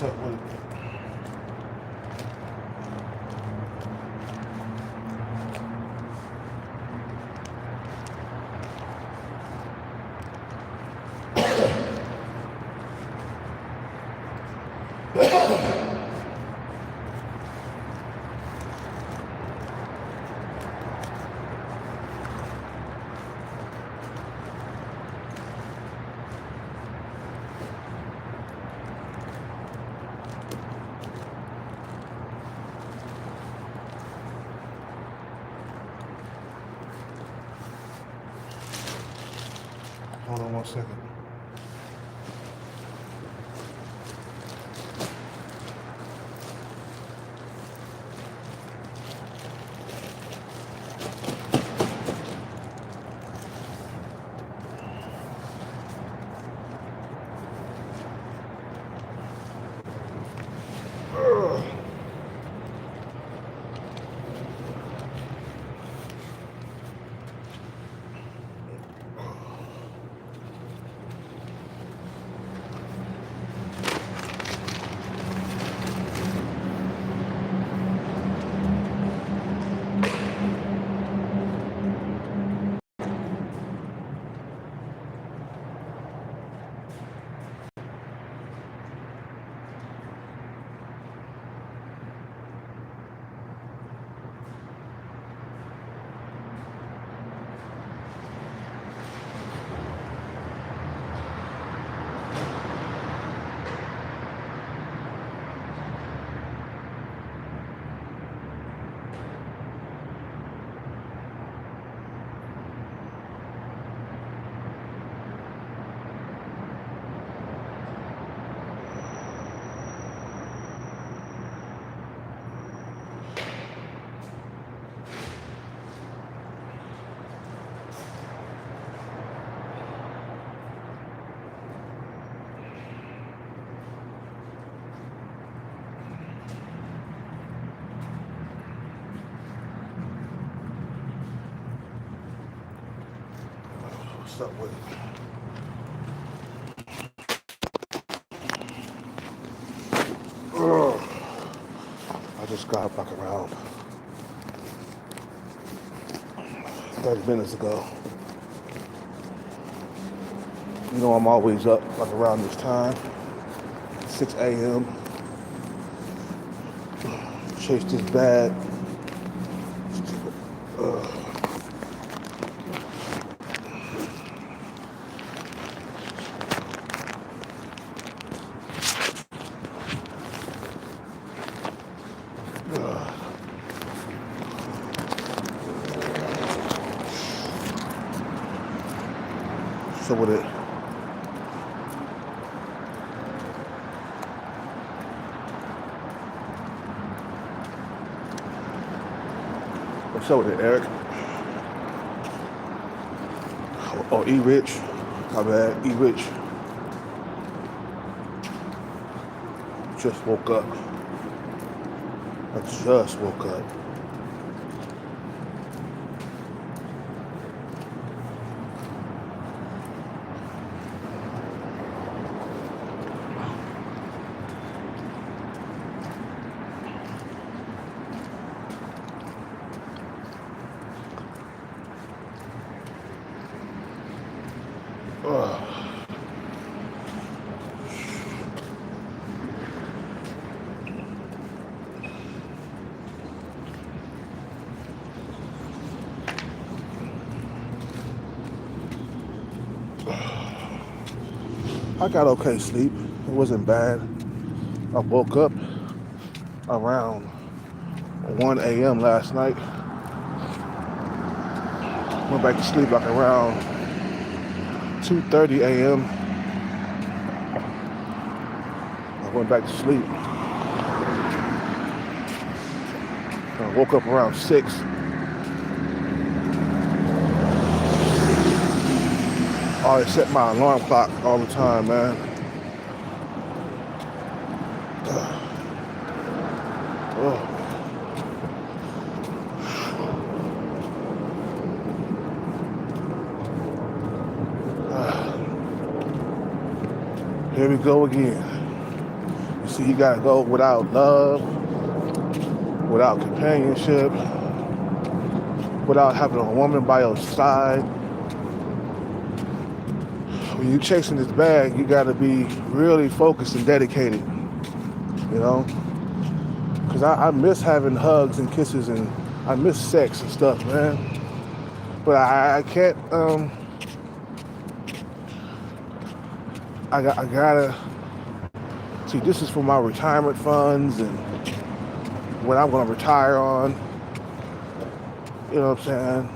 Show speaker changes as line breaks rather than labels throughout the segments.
up with it? Hold on 1 second. What's up with it? I just got up like around 30 minutes ago. You know I'm always up like around this time, 6 a.m. Chase this bag. So with it, what's up with it, Eric? Or E-Rich, my bad, E-Rich. Just woke up. I just woke up. I got okay sleep. It wasn't bad. I woke up around 1 a.m. last night. Went back to sleep like around 2:30 a.m. I went back to sleep. I woke up around 6. I always set my alarm clock all the time, man. Here we go again. See, you gotta go without love, without companionship, without having a woman by your side. When you're chasing this bag, you gotta be really focused and dedicated, you know? Because I miss having hugs and kisses, and I miss sex and stuff, man. But I can't, I gotta, see, this is for my retirement funds and when I'm gonna retire on, you know what I'm saying?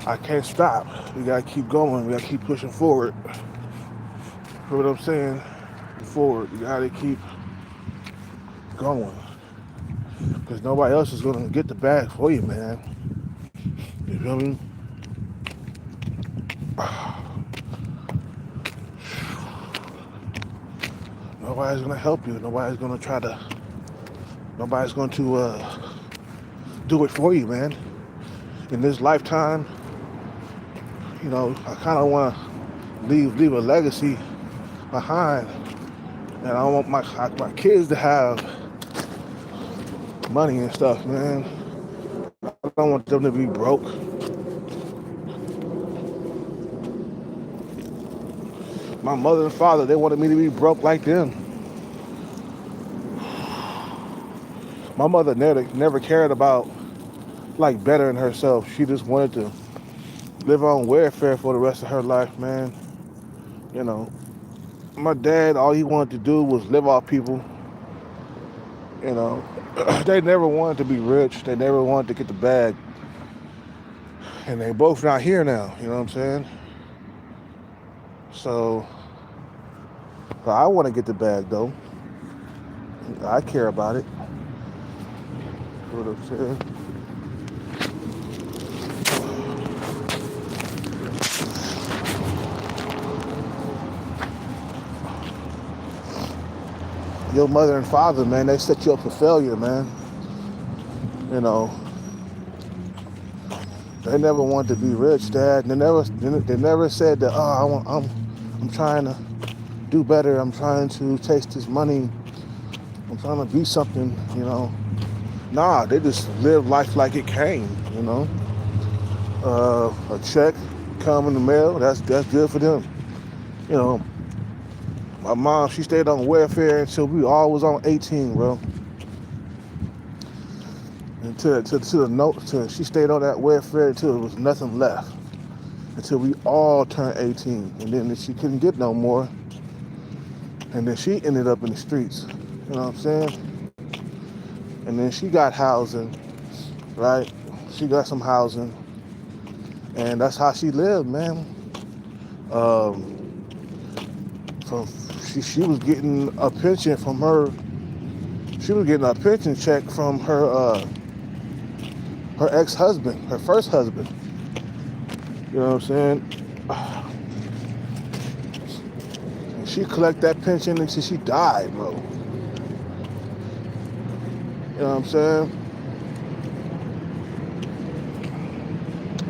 I can't stop. We gotta keep going. We gotta keep pushing forward. You know what I'm saying? Forward. You gotta keep going. Because nobody else is gonna get the bag for you, man. You feel me? Nobody's gonna help you. Nobody's going to do it for you, man. In this lifetime, you know, I kind of want to leave a legacy behind, and I want my kids to have money and stuff, man. I don't want them to be broke. My mother and father, they wanted me to be broke like them. My mother never cared about like bettering herself. She just wanted to live on welfare for the rest of her life, man. You know, my dad, all he wanted to do was live off people. You know, they never wanted to be rich. They never wanted to get the bag. And they both not here now, you know what I'm saying? So I want to get the bag, though. I care about it. You know what I'm saying? Your mother and father, man, they set you up for failure, man. You know, they never wanted to be rich, Dad. They never said that. I'm trying to do better. I'm trying to taste this money. I'm trying to be something, you know. Nah, they just live life like it came, you know. A check come in the mail. That's good for them, you know. My mom, she stayed on welfare until we all was on 18, bro. And she stayed on that welfare until there was nothing left. Until we all turned 18. And then she couldn't get no more. And then she ended up in the streets. You know what I'm saying? And then she got housing, right? She got some housing. And that's how she lived, man. She was getting a pension from her. She was getting a pension check from her ex-husband, her first husband. You know what I'm saying? And she collected that pension until she died, bro. You know what I'm saying?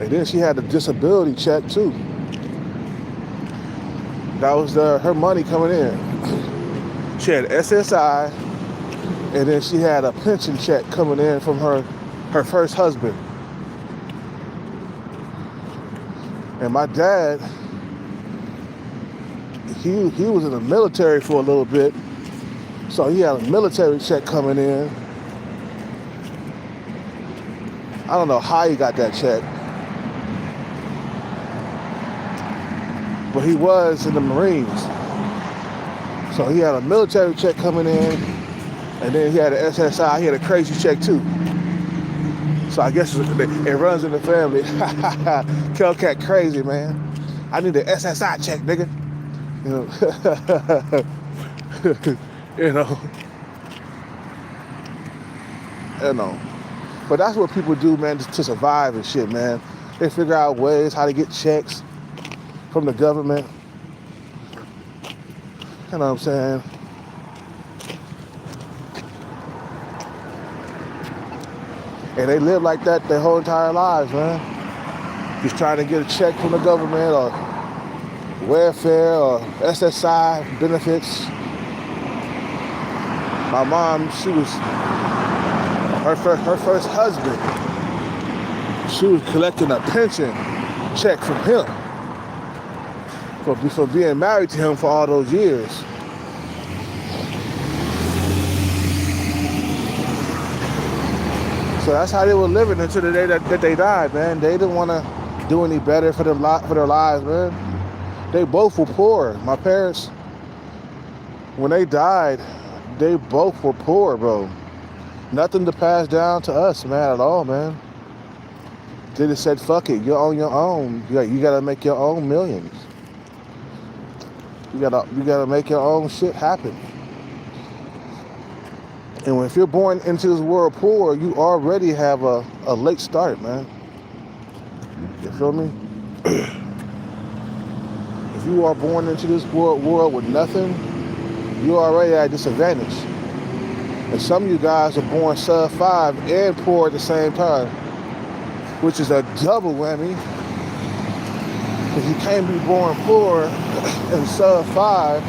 And then she had a disability check too. That was her money coming in. She had SSI, and then she had a pension check coming in from her first husband. And my dad, he was in the military for a little bit, so he had a military check coming in. I don't know how he got that check, but he was in the Marines. So he had a military check coming in, and then he had an SSI, he had a crazy check too. So I guess it runs in the family. Kelcat crazy, man. I need the SSI check, nigga. You know. You know. But that's what people do, man, to survive and shit, man. They figure out ways how to get checks from the government. You know what I'm saying? And they live like that their whole entire lives, man. Just trying to get a check from the government or welfare or SSI benefits. My mom, she was her first husband. She was collecting a pension check from him for being married to him for all those years. So that's how they were living until the day that they died, man. They didn't want to do any better for their lives, man. They both were poor. My parents, when they died, they both were poor, bro. Nothing to pass down to us, man, at all, man. They just said, fuck it, you're on your own. You gotta make your own millions. You gotta make your own shit happen. And if you're born into this world poor, you already have a late start, man. You feel me? If you are born into this world with nothing, you're already at a disadvantage. And some of you guys are born sub 5 and poor at the same time, which is a double whammy. Because you can't be born poor and sub 5,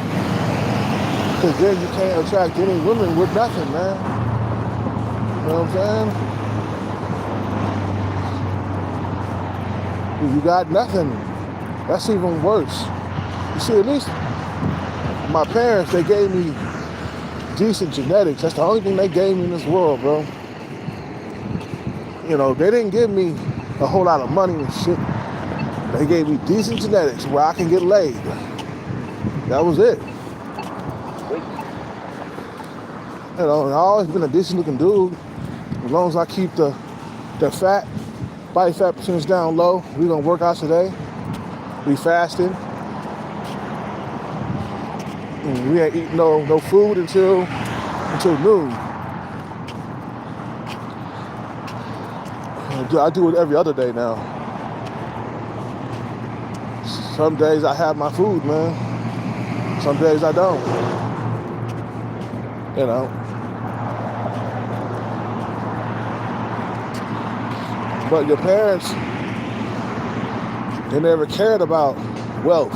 because then you can't attract any women with nothing, man. You know what I'm saying? If you got nothing, that's even worse. You see, at least my parents, they gave me decent genetics. That's the only thing they gave me in this world, bro. You know, they didn't give me a whole lot of money and shit. They gave me decent genetics where I can get laid. That was it. You know, and I've always been a decent looking dude. As long as I keep the body fat percentage down low, we gonna work out today. We fasting. And we ain't eating no food until noon. I do it every other day now. Some days I have my food, man. Some days I don't. You know. But your parents, they never cared about wealth.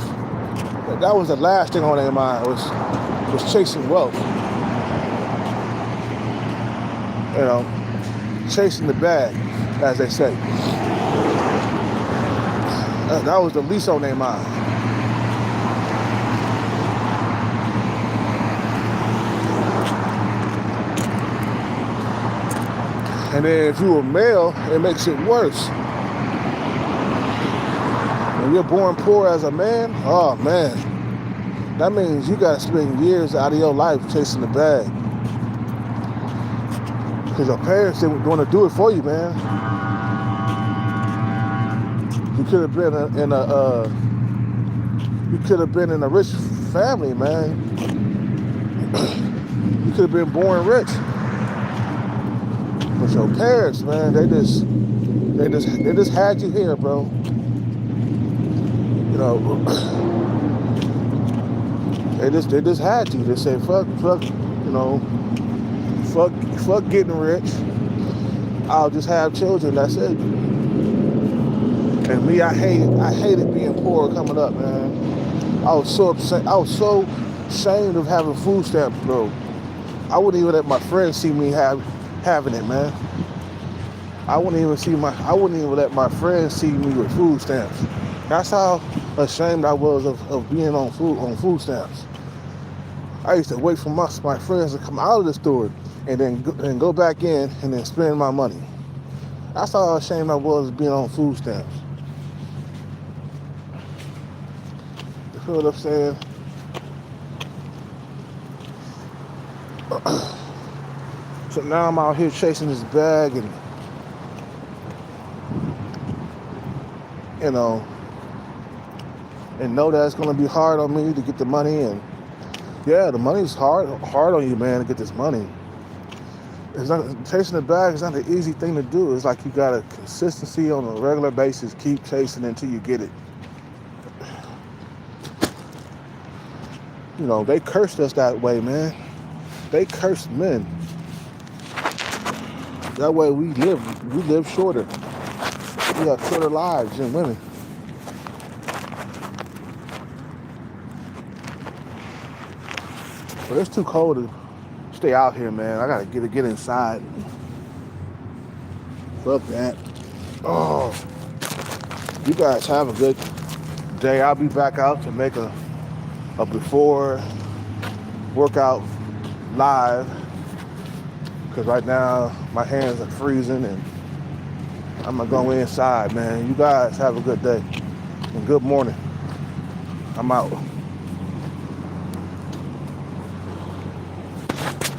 That was the last thing on their mind, was chasing wealth. You know, chasing the bag, as they say. That was the least on their mind. And then if you're a male, it makes it worse. When you're born poor as a man, oh man, that means you gotta spend years out of your life chasing the bag. Because your parents didn't want to do it for you, man. You could have been in a rich family, man. You could have been born rich. But your parents, man, they just had you here, bro. You know, they just had you. They said, fuck, you know, fuck getting rich. I'll just have children. That's it. And me, I hated being poor coming up, man. I was so ashamed of having food stamps, bro. I wouldn't even let my friends see me having it, man. I wouldn't even let my friends see me with food stamps. That's how ashamed I was of being on food stamps. I used to wait for my friends to come out of the store and then go back in and then spend my money. That's how ashamed I was of being on food stamps. You feel what I'm saying? So now I'm out here chasing this bag and, you know, and know that it's gonna be hard on me to get the money. And yeah, the money's hard on you, man, to get this money. It's not, chasing the bag is not an easy thing to do. It's like you got a consistency on a regular basis, keep chasing until you get it. You know, they cursed us that way, man. They cursed men. That way we live shorter. We have shorter lives than women. But it's too cold to stay out here, man. I gotta get inside. Fuck that. Oh, you guys have a good day. I'll be back out to make a before workout live, because right now my hands are freezing and I'm gonna go inside, man. You guys have a good day and good morning. I'm out.